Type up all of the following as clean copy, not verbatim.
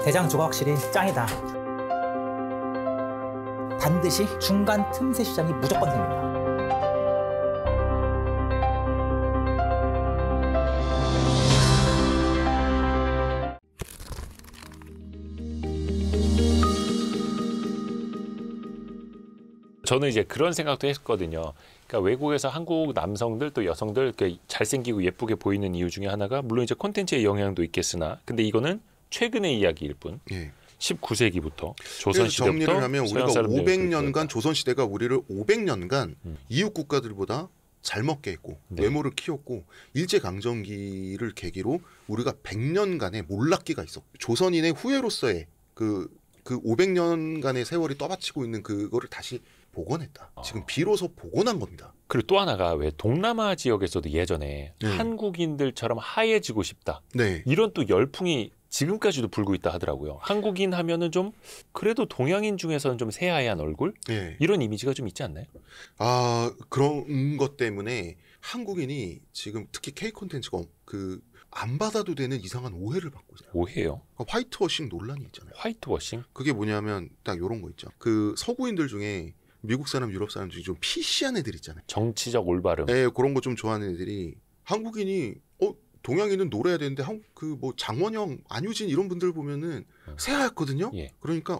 대장주가 확실히 짱이다. 반드시 중간 틈새 시장이 무조건 생깁니다. 저는 이제 그런 생각도 했거든요. 그러니까 외국에서 한국 남성들 또 여성들 잘생기고 예쁘게 보이는 이유 중에 하나가 물론 이제 콘텐츠의 영향도 있겠으나 근데 이거는 최근의 이야기일 뿐. 예. 19세기부터 조선 시대부터 정리를 하면 우리가 서양 사람들이 500년간 조선 시대가 우리를 500년간 이웃 국가들보다 잘 먹게 했고 네. 외모를 키웠고 일제 강점기를 계기로 우리가 100년간의 몰락기가 있었고 조선인의 후예로서의 그 500년간의 세월이 떠받치고 있는 그거를 다시 복원했다. 지금 비로소 복원한 겁니다. 그리고 또 하나가 왜 동남아 지역에서도 예전에 네. 한국인들처럼 하얘지고 싶다. 네. 이런 또 열풍이 지금까지도 불고 있다 하더라고요. 한국인 하면은 좀 그래도 동양인 중에서는 좀 새하얀 얼굴? 네. 이런 이미지가 좀 있지 않나요? 아, 그런 것 때문에 한국인이 지금 특히 K 콘텐츠가 안 받아도 되는 이상한 오해를 받고 있어요. 오해요? 화이트워싱 논란이 있잖아요. 화이트워싱? 그게 뭐냐면 딱 이런 거 있죠. 그 서구인들 중에 미국 사람, 유럽 사람 중에 좀 PC한 애들 있잖아요. 정치적 올바름. 네, 그런 거 좀 좋아하는 애들이 한국인이 동양인은 노래야 되는데 뭐 장원영, 안유진 이런 분들 보면은 새하얗거든요. 예. 그러니까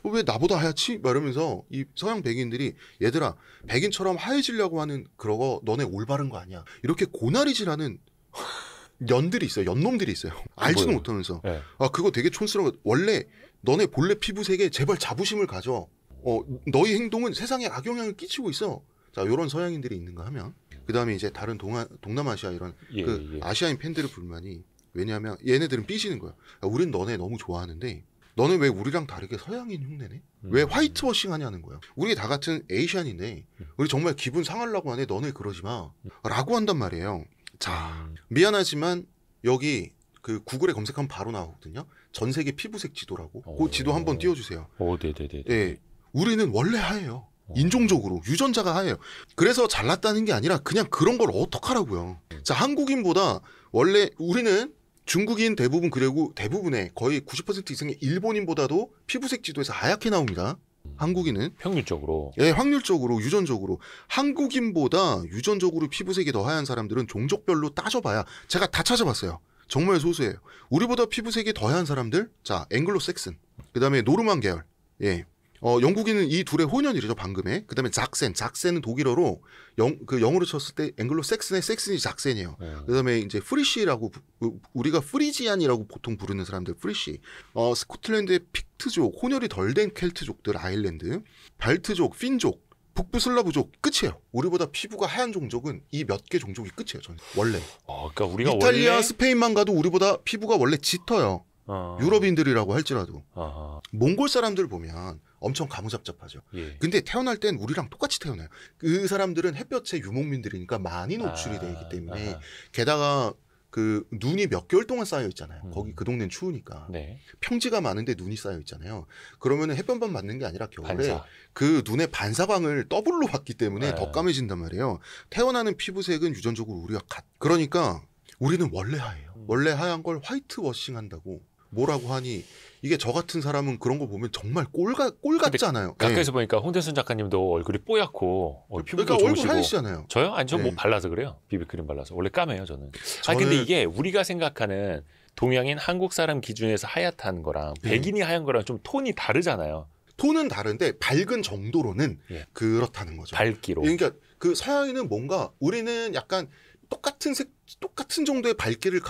왜 나보다 하얗지? 막 이러면서 이 서양 백인들이 얘들아 백인처럼 하얘지려고 하는 그러고 너네 올바른 거 아니야. 이렇게 고나리질하는 년들이 있어요. 연놈들이 있어요. 알지도 뭐예요? 못하면서. 네. 아 그거 되게 촌스러운 거. 원래 너네 본래 피부색에 제발 자부심을 가져. 너희 행동은 세상에 악영향을 끼치고 있어. 자, 요런 서양인들이 있는가 하면 그다음에 이제 다른 동남아시아 이런 예. 아시아인 팬들의 불만이 왜냐하면 얘네들은 삐지는 거야. 야, 우린 너네 너무 좋아하는데 너는 왜 우리랑 다르게 서양인 흉내내? 왜 화이트워싱 하냐는 거야. 우리 다 같은 에이시안인데 우리 정말 기분 상하려고 하네. 너네 그러지 마. 라고 한단 말이에요. 자, 미안하지만 여기 그 구글에 검색하면 바로 나오거든요. 전 세계 피부색 지도라고. 그 지도 한번 띄워주세요. 네네네. 예, 우리는 원래 하얘요. 인종적으로 유전자가 하얘요. 그래서 잘났다는 게 아니라 그냥 그런 걸 어떡하라고요. 자, 한국인보다 원래 우리는 중국인 대부분 그리고 대부분의 거의 90% 이상의 일본인보다도 피부색 지도에서 하얗게 나옵니다. 한국인은 평균적으로. 예, 확률적으로 유전적으로 한국인보다 유전적으로 피부색이 더 하얀 사람들은 종족별로 따져봐야 제가 다 찾아봤어요. 정말 소수예요. 우리보다 피부색이 더 하얀 사람들, 자, 앵글로 섹슨, 그 다음에 노르만 계열, 예, 영국인은 이 둘의 혼연이죠, 방금에. 그 다음에 작센은 독일어로 영어로 쳤을 때 앵글로 섹슨의 섹슨이 작센이에요. 그 다음에 이제 프리시라고 우리가 프리지안이라고 보통 부르는 사람들 프리시. 스코틀랜드의 픽트족, 혼혈이 덜 된 켈트족들 아일랜드, 발트족, 핀족, 북부 슬라브족 끝이에요. 우리보다 피부가 하얀 종족은 이 몇 개 종족이 끝이에요. 저는 원래. 그러니까 우리가 이탈리아, 원래 스페인만 가도 우리보다 피부가 원래 짙어요. 유럽인들이라고 할지라도. 몽골 사람들 보면 엄청 가무잡잡하죠. 예. 근데 태어날 땐 우리랑 똑같이 태어나요. 그 사람들은 햇볕에 유목민들이니까 많이 노출이 되기 때문에 게다가 그 눈이 몇 개월 동안 쌓여 있잖아요. 거기 그 동네는 추우니까. 네. 평지가 많은데 눈이 쌓여 있잖아요. 그러면은 햇볕만 맞는 게 아니라 겨울에 반사. 그 눈의 반사광을 더블로 받기 때문에 네. 더 까매진단 말이에요. 태어나는 피부색은 유전적으로 우리가 그러니까 우리는 원래 하얘요. 원래 하얀 걸 화이트워싱 한다고 뭐라고 하니 이게 저 같은 사람은 그런 거 보면 정말 꼴 같잖아요. 가까이서 보니까 홍대순 작가님도 얼굴이 뽀얗고 피부도 그러니까 얼굴 좋으시고. 하얘시잖아요. 저요? 아니, 저 뭐 네. 발라서 그래요. 비비크림 발라서. 원래 까매요, 저는. 저는- 근데 이게 우리가 생각하는 동양인 한국 사람 기준에서 하얗다는 거랑 백인이 하얀 거랑 좀 톤이 다르잖아요. 톤은 다른데 밝은 정도로는 예. 그렇다는 거죠. 밝기로. 그러니까 그 서양인은 뭔가 우리는 약간 똑같은 정도의 밝기를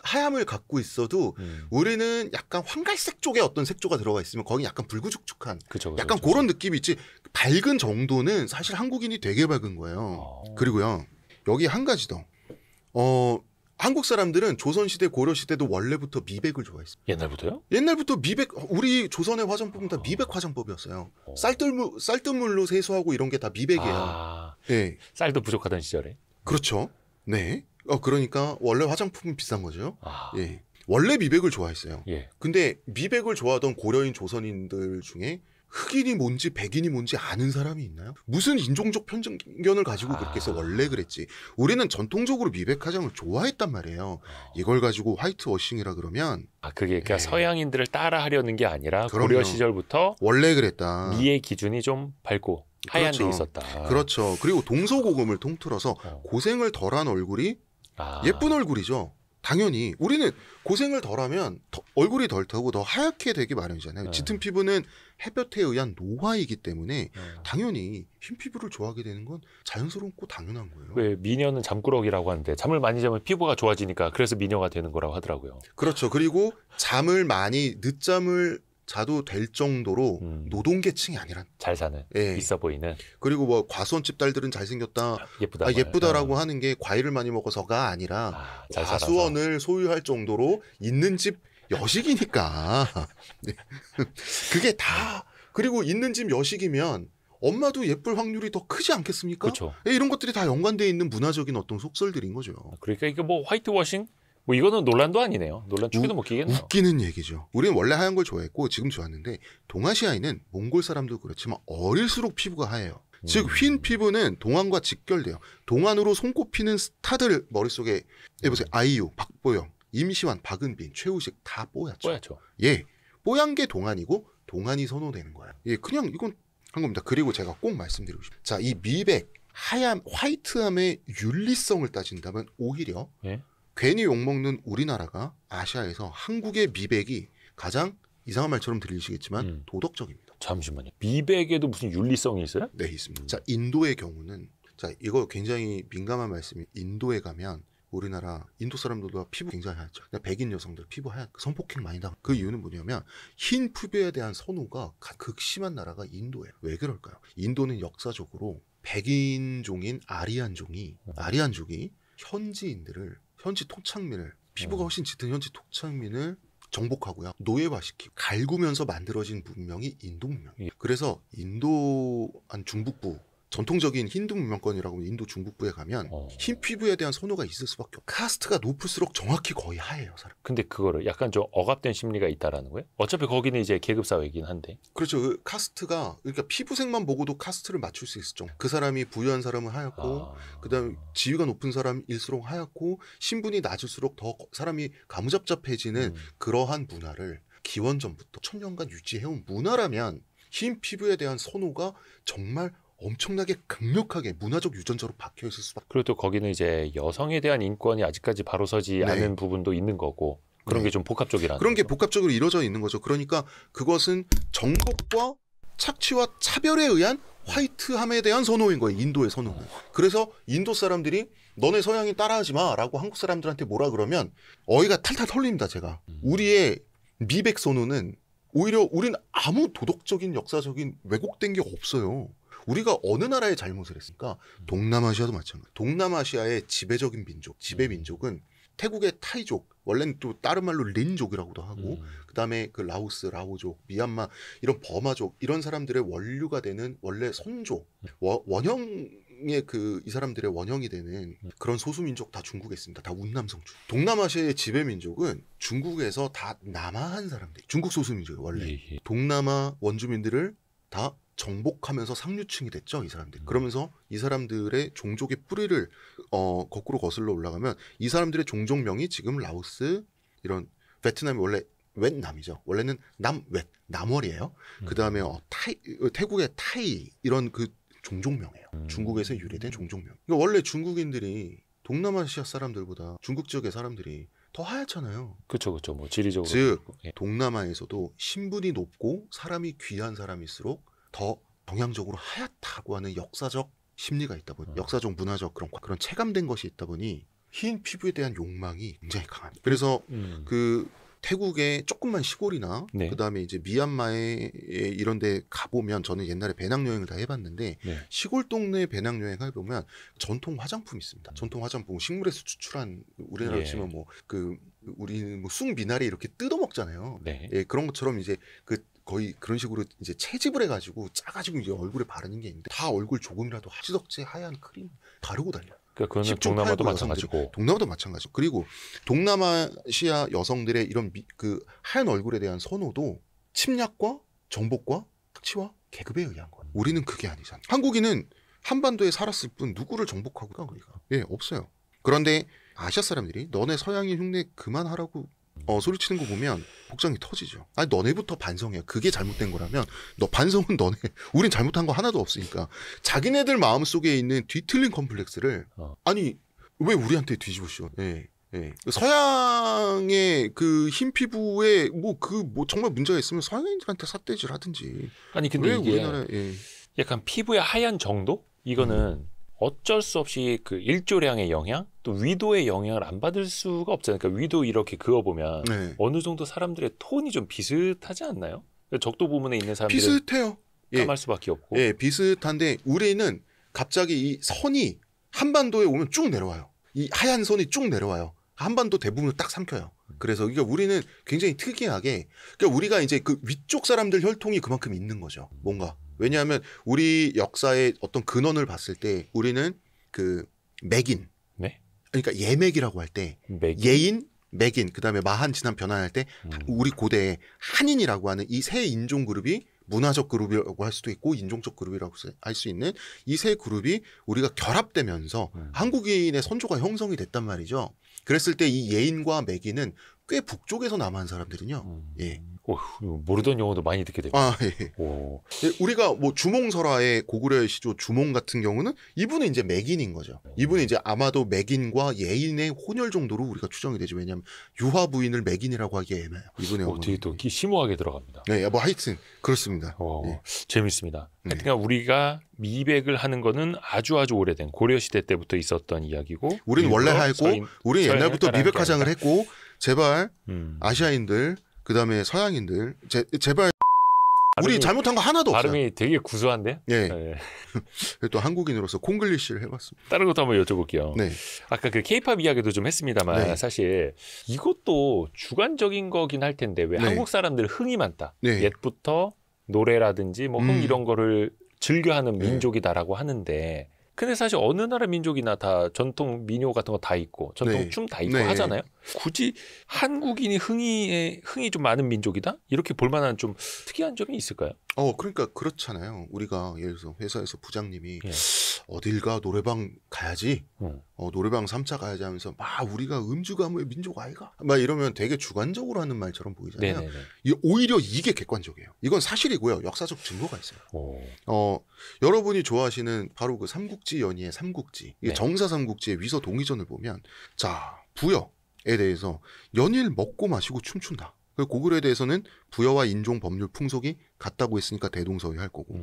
하얌을 갖고 있어도 우리는 약간 황갈색 쪽에 어떤 색조가 들어가 있으면 거기 약간 불구죽죽한 그쵸, 약간 그쵸. 그런 느낌이 있지. 밝은 정도는 사실 한국인이 되게 밝은 거예요. 그리고요 여기 한 가지 더. 한국 사람들은 조선시대 고려시대도 원래부터 미백을 좋아했어요. 옛날부터요? 옛날부터 우리 조선의 화장법은 다 미백 화장법이었어요. 쌀뜨물로 세수하고 이런 게 다 미백이에요. 네. 쌀도 부족하던 시절에. 그렇죠. 네. 그러니까 원래 화장품은 비싼 거죠. 예. 원래 미백을 좋아했어요. 예. 근데 미백을 좋아하던 고려인 조선인들 중에 흑인이 뭔지 백인이 뭔지 아는 사람이 있나요? 무슨 인종적 편견을 가지고 그렇게 해서 원래 그랬지. 우리는 전통적으로 미백 화장을 좋아했단 말이에요. 이걸 가지고 화이트워싱이라 그러면 그게 그러니까 네. 서양인들을 따라하려는 게 아니라 그럼요. 고려 시절부터 원래 그랬다. 미의 기준이 좀 밝고 하얀 데 그렇죠. 있었다. 그렇죠. 그리고 동서고금을 통틀어서 고생을 덜한 얼굴이 예쁜 얼굴이죠. 당연히 우리는 고생을 덜하면 얼굴이 덜 타고 더 하얗게 되기 마련이잖아요. 짙은 피부는 햇볕에 의한 노화이기 때문에 당연히 흰 피부를 좋아하게 되는 건 자연스럽고 당연한 거예요. 왜 미녀는 잠꾸러기라고 하는데 잠을 많이 자면 피부가 좋아지니까 그래서 미녀가 되는 거라고 하더라고요. 그렇죠. 그리고 잠을 많이 늦잠을 자도 될 정도로 노동계층이 아니란. 잘 사는, 예. 있어 보이는. 그리고 뭐 과수원집 딸들은 잘생겼다, 예쁘다. 예쁘다라고 하는 게 과일을 많이 먹어서가 아니라 잘 과수원을 소유할 정도로 있는 집 여식이니까. 네. 그게 다. 그리고 있는 집 여식이면 엄마도 예쁠 확률이 더 크지 않겠습니까? 그렇죠. 이런 것들이 다 연관되어 있는 문화적인 어떤 속설들인 거죠. 그러니까 이게 뭐 화이트워싱? 뭐 이거는 논란도 아니네요. 논란 축에도 못 끼겠네요. 웃기는 얘기죠. 우리는 원래 하얀 걸 좋아했고 지금 좋았는데 동아시아인은 몽골 사람도 그렇지만 어릴수록 피부가 하얘요. 즉 흰 피부는 동안과 직결돼요. 동안으로 손꼽히는 스타들 머릿속에 보세요. 아이유, 박보영, 임시완, 박은빈, 최우식 다 뽀얗죠. 뽀얗죠. 예, 뽀얀 게 동안이고 동안이 선호되는 거예요. 예, 그냥 이건 한 겁니다. 그리고 제가 꼭 말씀드리고 싶어요. 자, 이 미백, 하얀, 화이트함의 윤리성을 따진다면 오히려 예? 괜히 욕먹는 우리나라가 아시아에서 한국의 미백이 가장 이상한 말처럼 들리시겠지만 도덕적입니다. 잠시만요. 미백에도 무슨 윤리성이 있어요? 네, 있습니다. 자, 인도의 경우는 자, 이거 굉장히 민감한 말씀이 인도에 가면 우리나라 인도 사람들도 피부 굉장히 하얗죠. 백인 여성들 피부 하얗, 성폭행 많이 당하고 그 이유는 뭐냐면 흰 피부에 대한 선호가 극심한 나라가 인도예요. 왜 그럴까요? 인도는 역사적으로 백인종인 아리안족이 현지 토착민을 피부가 훨씬 짙은 현지 토착민을 정복하고요. 노예화시키고 갈구면서 만들어진 문명이 인도 문명이에요. 그래서 인도 한 중북부 전통적인 힌두 문명권이라고 하면 인도 중북부에 가면 흰 피부에 대한 선호가 있을 수밖에 없고 카스트가 높을수록 정확히 거의 하얘요, 사람. 근데 그거를 약간 좀 억압된 심리가 있다라는 거예요? 어차피 거기는 이제 계급 사회이긴 한데. 그렇죠. 그 카스트가 그러니까 피부색만 보고도 카스트를 맞출 수 있을 정도. 그 사람이 부유한 사람은 하얗고 그다음에 지위가 높은 사람일수록 하얗고 신분이 낮을수록 더 사람이 가무잡잡해지는 그러한 문화를 기원전부터 천년간 유지해온 문화라면 흰 피부에 대한 선호가 정말 엄청나게 강력하게 문화적 유전자로 박혀있을 수밖에. 그리고 또 거기는 이제 여성에 대한 인권이 아직까지 바로 서지 않은 부분도 있는 거고 그런 게 좀 복합적이라는 그런 게 거죠. 복합적으로 이루어져 있는 거죠. 그러니까 그것은 정복과 착취와 차별에 의한 화이트함에 대한 선호인 거예요. 인도의 선호는. 그래서 인도 사람들이 너네 서양인 따라하지 마라고 한국 사람들한테 뭐라 그러면 어이가 탈탈 털립니다. 제가. 우리의 미백 선호는 오히려 우리는 아무 도덕적인 역사적인 왜곡된 게 없어요. 우리가 어느 나라의 잘못을 했습니까? 동남아시아도 마찬가지. 동남아시아의 지배적인 민족, 지배 민족은 태국의 타이족, 원래는 또 다른 말로 린족이라고도 하고, 그다음에 그 라오스, 라오족, 미얀마 이런 버마족 이런 사람들의 원류가 되는 원래 선조, 원형의 그 이 사람들의 원형이 되는 그런 소수민족 다 중국에 있습니다. 다 운남성주. 동남아시아의 지배 민족은 중국에서 다 남하한 사람들, 중국 소수민족이 원래 동남아 원주민들을 다 정복하면서 상류층이 됐죠, 이 사람들. 그러면서 이 사람들의 종족의 뿌리를 거꾸로 거슬러 올라가면 이 사람들의 종족명이 지금 라오스 이런 베트남이 원래 웻남이죠. 원래는 남월이에요. 그 다음에 태국의 타이 이런 그 종족명이에요. 중국에서 유래된 종족명. 그러니까 원래 중국인들이 동남아시아 사람들보다 중국 지역의 사람들이 더 하얗잖아요. 그렇죠. 뭐 지리적으로. 즉 동남아에서도 신분이 높고 사람이 귀한 사람일수록 더 동양적으로 하얗다고 하는 역사적 심리가 있다 보니 역사적 문화적 그런 체감된 것이 있다 보니 흰 피부에 대한 욕망이 굉장히 강합니다. 그래서 그 태국의 조금만 시골이나 그다음에 이제 미얀마에 이런 데 가보면 저는 옛날에 배낭여행을 다 해봤는데 시골 동네 배낭여행 해보면 전통 화장품이 있습니다. 전통 화장품 식물에서 추출한 우리나라 치면 뭐 그 우리는 뭐 쑥미나리 이렇게 뜯어 먹잖아요. 예, 그런 것처럼 이제 그 거의 그런 식으로 이제 채집을 해가지고 짜가지고 이제 얼굴에 바르는 게 있는데 다 얼굴 조금이라도 찌덕지 하얀 크림 바르고 다녀요. 그러니까 그거는 동남아도 마찬가지고. 동남아도 마찬가지고. 그리고 동남아시아 여성들의 이런 그 하얀 얼굴에 대한 선호도 침략과 정복과 착취와 계급에 의한 거예요. 우리는 그게 아니잖아. 한국인은 한반도에 살았을 뿐 누구를 정복하고가 우리가 없어요. 그런데 아시아 사람들이 너네 서양인 흉내 그만하라고 소리치는 거 보면 복장이 터지죠. 아니 너네부터 반성해. 그게 잘못된 거라면 너 반성은 너네. 우린 잘못한 거 하나도 없으니까. 자기네들 마음속에 있는 뒤틀린 컴플렉스를 아니 왜 우리한테 뒤집어 씌워. 서양의 그 흰 피부에 뭐 정말 문제가 있으면 서양인들한테 삿대질 하든지. 아니 근데 왜 이게 우리나라에 약간 피부의 하얀 정도? 이거는 어쩔 수 없이 그 일조량의 영향 또 위도의 영향을 안 받을 수가 없잖아요. 그러니까 위도 이렇게 그어보면 어느 정도 사람들의 톤이 좀 비슷하지 않나요? 적도 부문에 있는 사람들은 비슷해요. 까말 수밖에 없고. 비슷한데 우리는 갑자기 이 선이 한반도에 오면 쭉 내려와요. 이 하얀 선이 쭉 내려와요. 한반도 대부분을 딱 삼켜요. 그래서 그러니까 우리는 굉장히 특이하게 그러니까 우리가 이제 그 위쪽 사람들 혈통이 그만큼 있는 거죠. 뭔가. 왜냐하면 우리 역사의 어떤 근원을 봤을 때 우리는 그 맥인, 그러니까 예맥이라고 할 때 예인, 맥인, 그다음에 마한, 진한, 변한할 때 우리 고대에 한인이라고 하는 이 세 인종 그룹이 문화적 그룹이라고 할 수도 있고 인종적 그룹이라고 할 수 있는 이 세 그룹이 우리가 결합되면서 한국인의 선조가 형성이 됐단 말이죠. 그랬을 때 이 예인과 맥인은 꽤 북쪽에서 남한 사람들은요. 모르던 용어도 많이 듣게 됩니다. 우리가 뭐 주몽설화의 고구려의 시조 주몽 같은 경우는 이분은 이제 맥인인 거죠. 이분은 이제 아마도 맥인과 예인의 혼혈 정도로 우리가 추정이 되죠. 왜냐하면 유화 부인을 맥인이라고 하기에 애매해요. 이분의 되게 또 심오하게 들어갑니다. 뭐 하여튼 그렇습니다. 재밌습니다. 하여튼 우리가 미백을 하는 거는 아주 오래된 고려 시대 때부터 있었던 이야기고 우리는 원래 하였고 우리는 옛날부터 미백 화장을 했고 제발 아시아인들 그다음에 서양인들 제발 우리 잘못한 거 하나도 없어요. 발음이 되게 구수한데? 또 한국인으로서 콩글리시를 해봤습니다. 다른 것도 한번 여쭤볼게요. 아까 그 케이팝 이야기도 좀 했습니다만 사실 이것도 주관적인 거긴 할 텐데 왜 한국 사람들 흥이 많다. 옛부터 노래라든지 뭐 흥 이런 거를 즐겨하는 민족이다라고 하는데 근데 사실 어느 나라 민족이나 다 전통 민요 같은 거 다 있고 전통 춤 다 있고 하잖아요. 굳이 한국인이 흥이 좀 많은 민족이다? 이렇게 볼 만한 좀 특이한 점이 있을까요? 그러니까 그렇잖아요. 우리가 예를 들어서 회사에서 부장님이 어딜 가 노래방 가야지. 노래방 3차 가야지 하면서 막 우리가 음주 가무의 민족 아이가 막 이러면 되게 주관적으로 하는 말처럼 보이잖아요. 오히려 이게 객관적이에요. 이건 사실이고요. 역사적 증거가 있어요. 여러분이 좋아하시는 바로 그 삼국지 연의의 삼국지, 정사 삼국지의 위서 동의전을 보면 자 부여에 대해서 연일 먹고 마시고 춤춘다. 고구려에 대해서는 부여와 인종, 법률, 풍속이 같다고 했으니까 대동서이 할 거고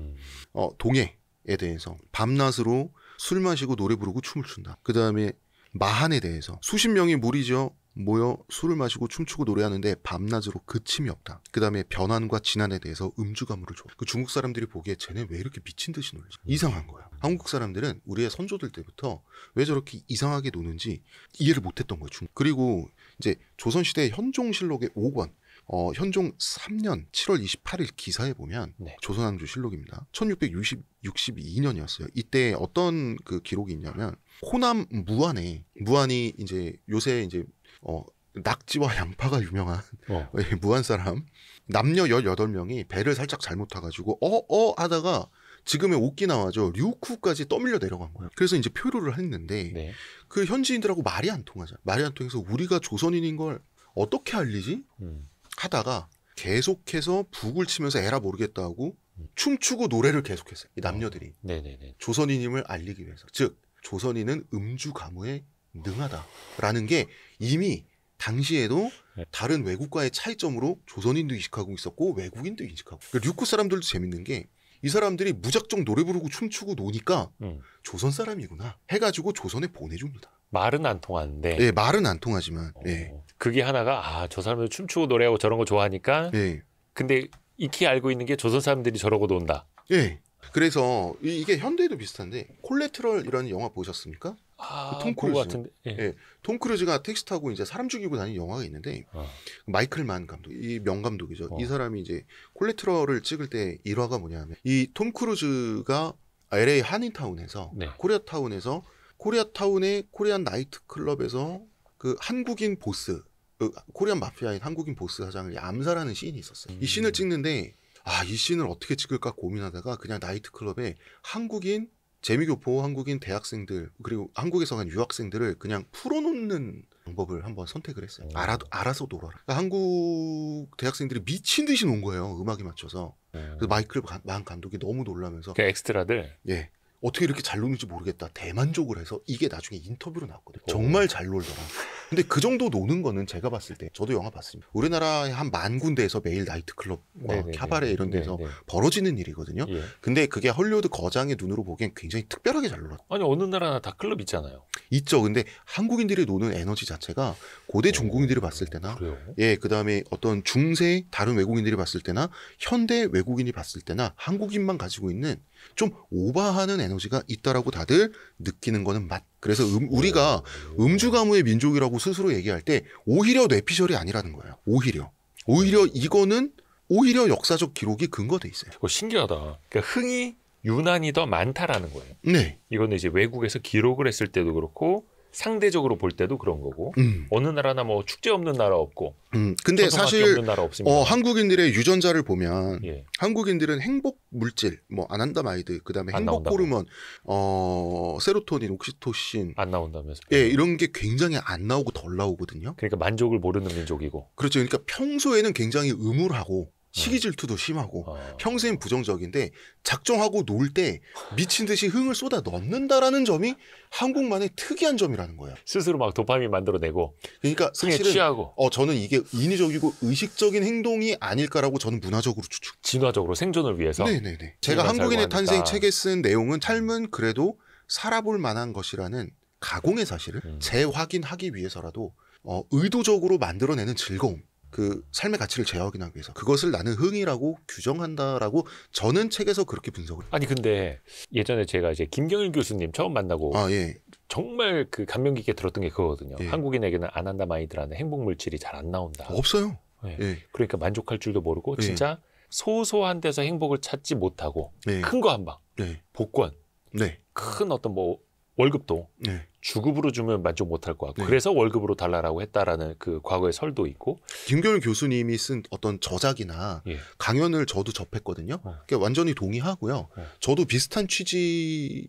동해에 대해서 밤낮으로 술 마시고 노래 부르고 춤을 춘다. 그 다음에 마한에 대해서 수십 명이 무리지어 모여 술을 마시고 춤추고 노래하는데 밤낮으로 그침이 없다. 그 다음에 변한과 진한에 대해서 음주가무를 줘. 그 중국 사람들이 보기에 쟤네 왜 이렇게 미친 듯이 놀지? 이상한 거야. 한국 사람들은 우리의 선조들 때부터 왜 저렇게 이상하게 노는지 이해를 못했던 거예요. 그리고 이제 조선시대 현종실록의 5권 현종 3년 7월 28일 기사에 보면 조선왕조 실록입니다. 1662년이었어요. 이때 어떤 그 기록이 있냐면 호남 무안이 이제 요새 이제 낙지와 양파가 유명한 무안 사람 남녀 18명이 배를 살짝 잘못 타가지고 하다가 지금의 오키나와죠. 류쿠까지 떠밀려 내려간 거예요. 그래서 이제 표류를 했는데 그 현지인들하고 말이 안 통하잖아요. 말이 안 통해서 우리가 조선인인 걸 어떻게 알리지? 하다가 계속해서 북을 치면서 에라 모르겠다 하고 춤추고 노래를 계속했어요. 이 남녀들이. 조선인임을 알리기 위해서. 즉 조선인은 음주 가무에 능하다라는 게 이미 당시에도 다른 외국과의 차이점으로 조선인도 인식하고 있었고 외국인도 인식하고. 그러니까 류쿠 사람들도 재밌는 게 이 사람들이 무작정 노래 부르고 춤추고 노니까 조선 사람이구나 해가지고 조선에 보내줍니다. 말은 안 통하는데. 말은 안 통하지만. 그게 하나가 저 사람들 춤추고 노래하고 저런 거 좋아하니까. 근데 익히 알고 있는 게 조선 사람들이 저러고 논다. 그래서 이게 현대에도 비슷한데 콜레트럴이라는 영화 보셨습니까? 톰 크루즈 같은데. 톰 크루즈가 택시 타고 이제 사람 죽이고 다니는 영화가 있는데 마이클 만 감독, 이 명감독이죠. 이 사람이 이제 콜레트럴을 찍을 때 일화가 뭐냐면 이 톰 크루즈가 LA 한인타운에서 코리아타운의 코리안 나이트 클럽에서 그 한국인 보스, 코리안 마피아인 한국인 보스 사장을 암살하는 씬이 있었어요. 이 씬을 찍는데 이 씬을 어떻게 찍을까 고민하다가 그냥 나이트클럽에 한국인 재미교포 한국인 대학생들 그리고 한국에서 간 유학생들을 그냥 풀어놓는 방법을 한번 선택을 했어요. 알아서 놀아라. 그러니까 한국 대학생들이 미친 듯이 논 거예요. 음악에 맞춰서. 그래서 마이클 만 감독이 너무 놀라면서 그 엑스트라들 예. 어떻게 이렇게 잘 노는지 모르겠다. 대만족을 해서 이게 나중에 인터뷰로 나왔거든요. 정말 잘 놀더라. 근데 그 정도 노는 거는 제가 봤을 때 저도 영화 봤습니다. 우리나라의 한 10,000군데에서 매일 나이트클럽과 캬바레 이런 데서 벌어지는 일이거든요. 예. 근데 그게 헐리우드 거장의 눈으로 보기엔 굉장히 특별하게 잘 놀았다. 아니 어느 나라나 다 클럽 있잖아요. 있죠. 근데 한국인들이 노는 에너지 자체가 고대 중국인들이 봤을 때나 그래요? 예, 그다음에 어떤 중세 다른 외국인들이 봤을 때나 현대 외국인이 봤을 때나 한국인만 가지고 있는 좀 오버하는 에너지가 있다라고 다들 느끼는 거는 맞. 그래서 우리가 음주가무의 민족이라고 스스로 얘기할 때 오히려 뇌피셜이 아니라는 거예요. 오히려 이거는 오히려 역사적 기록이 근거돼 있어요. 그거 신기하다. 그러니까 흥이 유난히 더 많다라는 거예요. 네. 이거는 이제 외국에서 기록을 했을 때도 그렇고 상대적으로 볼 때도 그런 거고 어느 나라나 뭐 축제 없는 나라 없고 근데 사실 없는 나라 없습니다. 한국인들의 유전자를 보면 예. 한국인들은 행복 물질 뭐 아난다마이드 그다음에 안 행복 나온다고. 호르몬 세로토닌 옥시토신 안 나온다면서. 예, 이런 게 굉장히 안 나오고 덜 나오거든요. 그러니까 만족을 모르는 민족이고. 그렇죠. 그러니까 평소에는 굉장히 음울하고 시기 질투도 심하고 평소엔 부정적인데 작정하고 놀 때 미친 듯이 흥을 쏟아 넣는다라는 점이 한국만의 특이한 점이라는 거예요. 스스로 막 도파민 만들어내고 그러니까 흥에 사실은 취하고 저는 이게 인위적이고 의식적인 행동이 아닐까라고 저는 문화적으로 추측. 진화적으로 생존을 위해서. 네네네. 제가 살고 한국인의 탄생 하니까. 책에 쓴 내용은 삶은 그래도 살아볼 만한 것이라는 가공의 사실을 재확인하기 위해서라도 의도적으로 만들어내는 즐거움. 그 삶의 가치를 재확인하기 위해서 그것을 나는 흥이라고 규정한다라고 저는 책에서 그렇게 분석을. 아니 근데 예전에 제가 이제 김경일 교수님 처음 만나고 예. 정말 그 감명 깊게 들었던 게 그거거든요. 예. 한국인에게는 아난다마이드라는 행복 물질이 잘 안 나온다. 없어요. 네. 예. 그러니까 만족할 줄도 모르고 예. 진짜 소소한 데서 행복을 찾지 못하고 네. 큰 거 한 방, 네. 복권, 네. 큰 어떤 뭐 월급도 네. 주급으로 주면 만족 못할 것 같고 네. 그래서 월급으로 달라라고 했다라는 그 과거의 설도 있고. 김경일 교수님이 쓴 어떤 저작이나 예. 강연을 저도 접했거든요. 그러니까 완전히 동의하고요. 저도 비슷한 취지의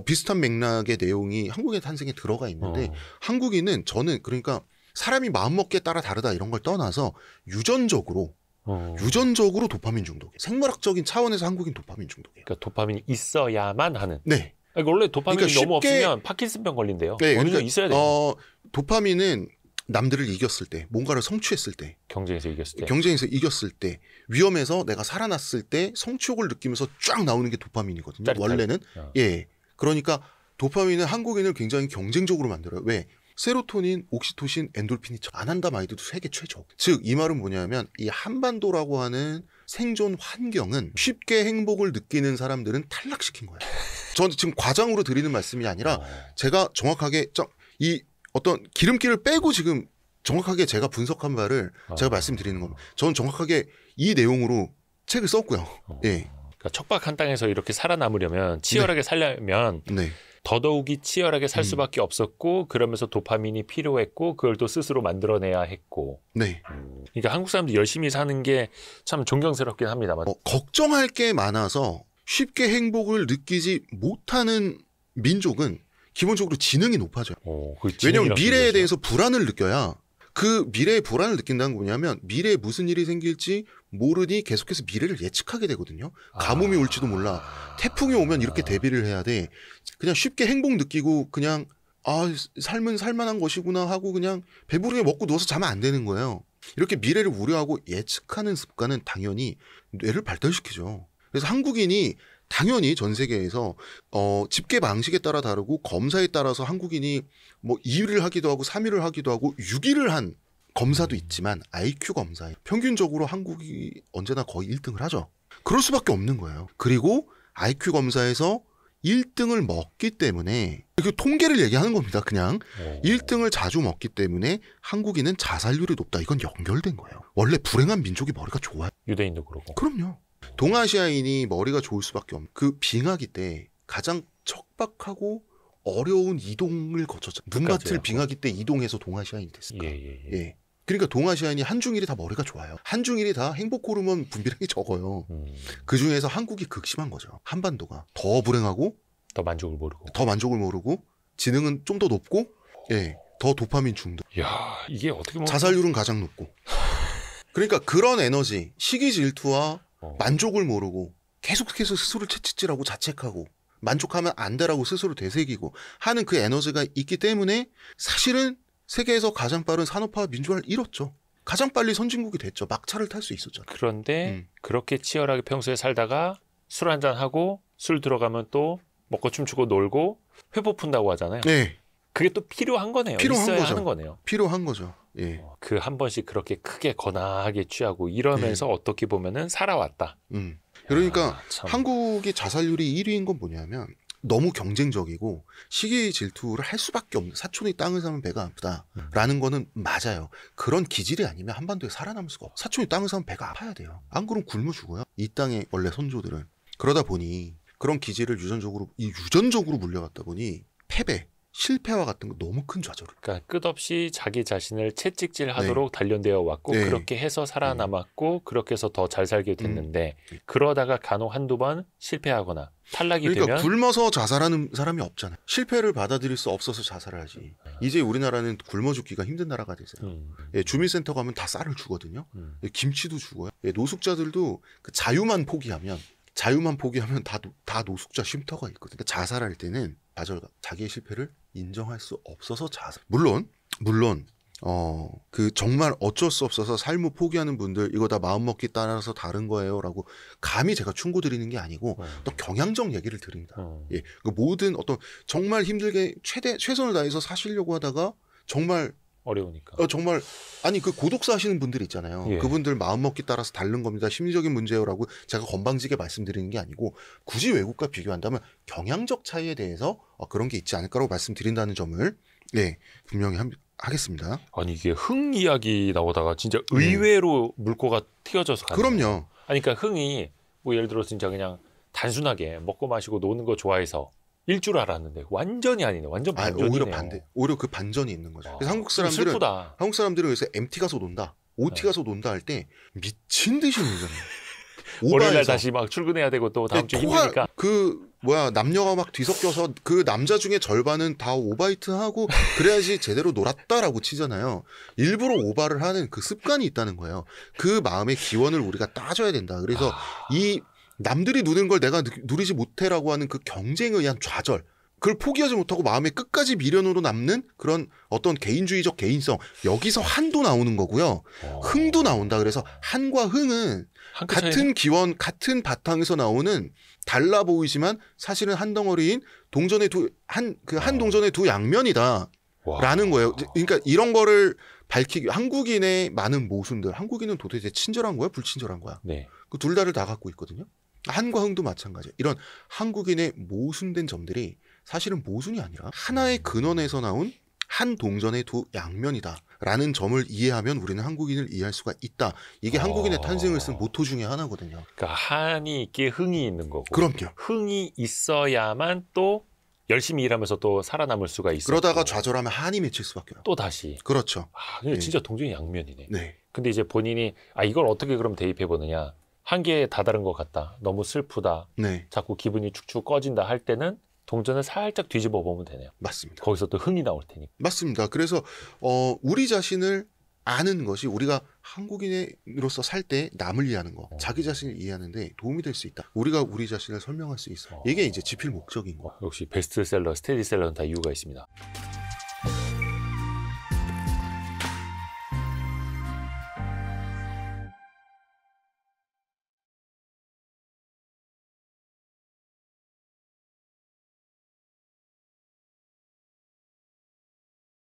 비슷한 맥락의 내용이 한국의 탄생에 들어가 있는데 한국인은 저는 그러니까 사람이 마음먹기에 따라 다르다 이런 걸 떠나서 유전적으로 도파민 중독이에요. 생물학적인 차원에서 한국인 도파민 중독이에요. 그러니까 도파민이 있어야만 하는. 네. 그러니까 원래 도파민이 그러니까 너무 쉽게- 없으면 파킨슨병 걸린대요. 네, 어느 정도 그러니까, 있어야 돼요. 도파민은 남들을 이겼을 때, 뭔가를 성취했을 때, 경쟁에서 이겼을 때. 경쟁에서 이겼을 때, 위험에서 내가 살아났을 때 성취욕을 느끼면서 쫙 나오는 게 도파민이거든요. 짜릿하게. 원래는. 어. 예. 그러니까 도파민은 한국인을 굉장히 경쟁적으로 만들어요. 왜? 세로토닌, 옥시토신, 엔돌핀이 아난다마이드도 세계 최저. 즉, 이 말은 뭐냐면 이 한반도라고 하는 생존 환경은 쉽게 행복을 느끼는 사람들은 탈락시킨 거예요. 저는 지금 과장으로 드리는 말씀이 아니라 제가 정확하게 이 어떤 기름기를 빼고 지금 정확하게 제가 분석한 바를 제가 말씀드리는 겁니다. 저는 정확하게 이 내용으로 책을 썼고요. 예. 그러니까 척박한 땅에서 이렇게 살아남으려면 치열하게 살려면 네. 더더욱이 치열하게 살 수밖에 없었고 그러면서 도파민이 필요했고 그걸 또 스스로 만들어내야 했고. 네. 그러니까 한국 사람들이 열심히 사는 게 참 존경스럽긴 합니다만. 걱정할 게 많아서 쉽게 행복을 느끼지 못하는 민족은 기본적으로 지능이 높아져요. 왜냐하면 미래에 대해서 불안을 느껴야 그 미래의 불안을 느낀다는 건 뭐냐면 미래에 무슨 일이 생길지 모르니 계속해서 미래를 예측하게 되거든요. 가뭄이 올지도 몰라. 태풍이 오면 이렇게 대비를 해야 돼. 그냥 쉽게 행복 느끼고 그냥 삶은 살만한 것이구나 하고 그냥 배부르게 먹고 누워서 자면 안 되는 거예요. 이렇게 미래를 우려하고 예측하는 습관은 당연히 뇌를 발달시키죠. 그래서 한국인이 당연히 전 세계에서 집계 방식에 따라 다르고 검사에 따라서 한국인이 뭐 2위를 하기도 하고 3위를 하기도 하고 6위를 한 검사도 있지만 IQ 검사에 평균적으로 한국이 언제나 거의 1등을 하죠. 그럴 수밖에 없는 거예요. 그리고 IQ 검사에서 1등을 먹기 때문에 그 통계를 얘기하는 겁니다. 그냥 1등을 자주 먹기 때문에 한국인은 자살률이 높다. 이건 연결된 거예요. 원래 불행한 민족이 머리가 좋아요. 유대인도 그렇고. 그럼요. 동아시아인이 머리가 좋을 수밖에 없는 그 빙하기 때 가장 척박하고 어려운 이동을 거쳤죠. 눈밭을 빙하기 때 이동해서 동아시아인이 됐을까. 예. 그러니까 동아시아인이 한중일이 다 머리가 좋아요. 한중일이 다 행복 호르몬 분비량이 적어요. 그 중에서 한국이 극심한 거죠. 한반도가 더 불행하고 더 만족을 모르고. 더 만족을 모르고 지능은 좀 더 높고 예, 더 도파민 중독. 야, 이게 어떻게 보면 자살률은 가장 높고. 그러니까 그런 에너지, 시기 질투와 만족을 모르고 계속해서 스스로를 채찍질하고 자책하고 만족하면 안 되라고 스스로 되새기고 하는 그 에너지가 있기 때문에 사실은 세계에서 가장 빠른 산업화 민주화를 이뤘죠. 가장 빨리 선진국이 됐죠. 막차를 탈 수 있었죠. 그런데 그렇게 치열하게 평소에 살다가 술 한잔 하고 술 들어가면 또 먹고 춤추고 놀고 회복 푼다고 하잖아요. 네, 그게 또 필요한 거네요. 필요한 있어야 거죠. 하는 거네요. 필요한 거죠. 예. 그 한 번씩 그렇게 크게 거나하게 취하고 이러면서 어떻게 보면은 살아왔다. 그러니까 야, 참. 한국이 자살률이 1위인 건 뭐냐면 너무 경쟁적이고 시기 질투를 할 수밖에 없는 사촌이 땅을 사면 배가 아프다라는 거는 맞아요. 그런 기질이 아니면 한반도에 살아남을 수가 없어. 사촌이 땅을 사면 배가 아파야 돼요. 안 그러면 굶어 죽어요. 이 땅의 원래 선조들은. 그러다 보니 그런 기질을 유전적으로 물려갔다 보니 패배, 실패와 같은 거 너무 큰 좌절을. 그러니까 끝없이 자기 자신을 채찍질하도록 단련되어 왔고 네. 그렇게 해서 살아남았고 그렇게 해서 더 잘 살게 됐는데 그러다가 간혹 한두 번 실패하거나 탈락이 그러니까 되면 굶어서 자살하는 사람이 없잖아요. 실패를 받아들일 수 없어서 자살을 하지. 이제 우리나라는 굶어 죽기가 힘든 나라가 됐어요. 예, 주민센터 가면 다 쌀을 주거든요. 예, 김치도 주고요. 예, 노숙자들도 그 자유만 포기하면 다 노숙자 쉼터가 있거든요. 그러니까 자살할 때는 자기의 실패를 인정할 수 없어서 자살. 물론 그 정말 어쩔 수 없어서 삶을 포기하는 분들 이거 다 마음먹기 따라서 다른 거예요라고 감히 제가 충고 드리는 게 아니고 또 경향적 얘기를 드립니다. 예, 그 모든 어떤 정말 힘들게 최선을 다해서 사시려고 하다가 정말 어려우니까. 정말 아니 그 고독사 하시는 분들 있잖아요. 예. 그분들 마음먹기 따라서 다른 겁니다. 심리적인 문제요라고 제가 건방지게 말씀드리는 게 아니고 굳이 외국과 비교한다면 경향적 차이에 대해서 그런 게 있지 않을까라고 말씀드린다는 점을 네, 분명히 하겠습니다. 아니 이게 흥 이야기 나오다가 진짜 의외로 물꼬가 튀어져서 가는 거예요. 그럼요. 아니 그러니까 흥이 뭐 예를 들어 진짜 그냥 단순하게 먹고 마시고 노는 거 좋아해서 일 줄 알았는데 완전히 아니네. 완전 반전이네요. 오히려 반대. 오히려 그 반전이 있는 거죠. 그래서 한국 사람들은 슬프다. 한국 사람들은 그래서 MT 가서 논다, OT 가서 논다 할 때 미친 듯이 놀잖아요. 월요일날 다시 막 출근해야 되고 또 다음 주 힘드니까. 남녀가 막 뒤섞여서 그 남자 중에 절반은 다 오바이트 하고 그래야지 제대로 놀았다라고 치잖아요. 일부러 오바를 하는 그 습관이 있다는 거예요. 그 마음의 기원을 우리가 따져야 된다. 그래서 이 남들이 누리는 걸 내가 누리지 못해라고 하는 그 경쟁에 의한 좌절, 그걸 포기하지 못하고 마음에 끝까지 미련으로 남는 그런 어떤 개인주의적 개인성, 여기서 한도 나오는 거고요. 흥도 나온다. 그래서 한과 흥은 같은 기원, 같은 바탕에서 나오는 달라 보이지만 사실은 한 덩어리인 동전의 한 동전의 두 양면이다. 라는 거예요. 그러니까 이런 거를 밝히기, 한국인의 많은 모순들, 한국인은 도대체 친절한 거야, 불친절한 거야? 네. 그 둘 다를 다 갖고 있거든요. 한과 흥도 마찬가지예요. 이런 한국인의 모순된 점들이 사실은 모순이 아니라 하나의 근원에서 나온 한 동전의 두 양면이다 라는 점을 이해하면 우리는 한국인을 이해할 수가 있다. 이게 한국인의 탄생을 쓴 모토 중에 하나거든요. 그러니까 한이 있기에 흥이 있는 거고. 그럼요. 흥이 있어야만 또 열심히 일하면서 또 살아남을 수가 있어. 그러다가 좌절하면 한이 맺힐 수밖에 없어요. 또 다시. 그렇죠. 근데 진짜 동전이 양면이네. 네. 근데 이제 본인이 이걸 어떻게 그럼 대입해 보느냐. 한계에 다다른 것 같다. 너무 슬프다. 네. 자꾸 기분이 축축 꺼진다 할 때는 동전을 살짝 뒤집어 보면 되네요. 맞습니다. 거기서 또 흥이 나올 테니까. 맞습니다. 그래서 우리 자신을 아는 것이 우리가 한국인으로서 살 때 남을 이해하는 거, 자기 자신을 이해하는데 도움이 될 수 있다. 우리가 우리 자신을 설명할 수 있어. 이게 이제 지필 목적인 거. 역시 베스트셀러, 스테디셀러는 다 이유가 있습니다.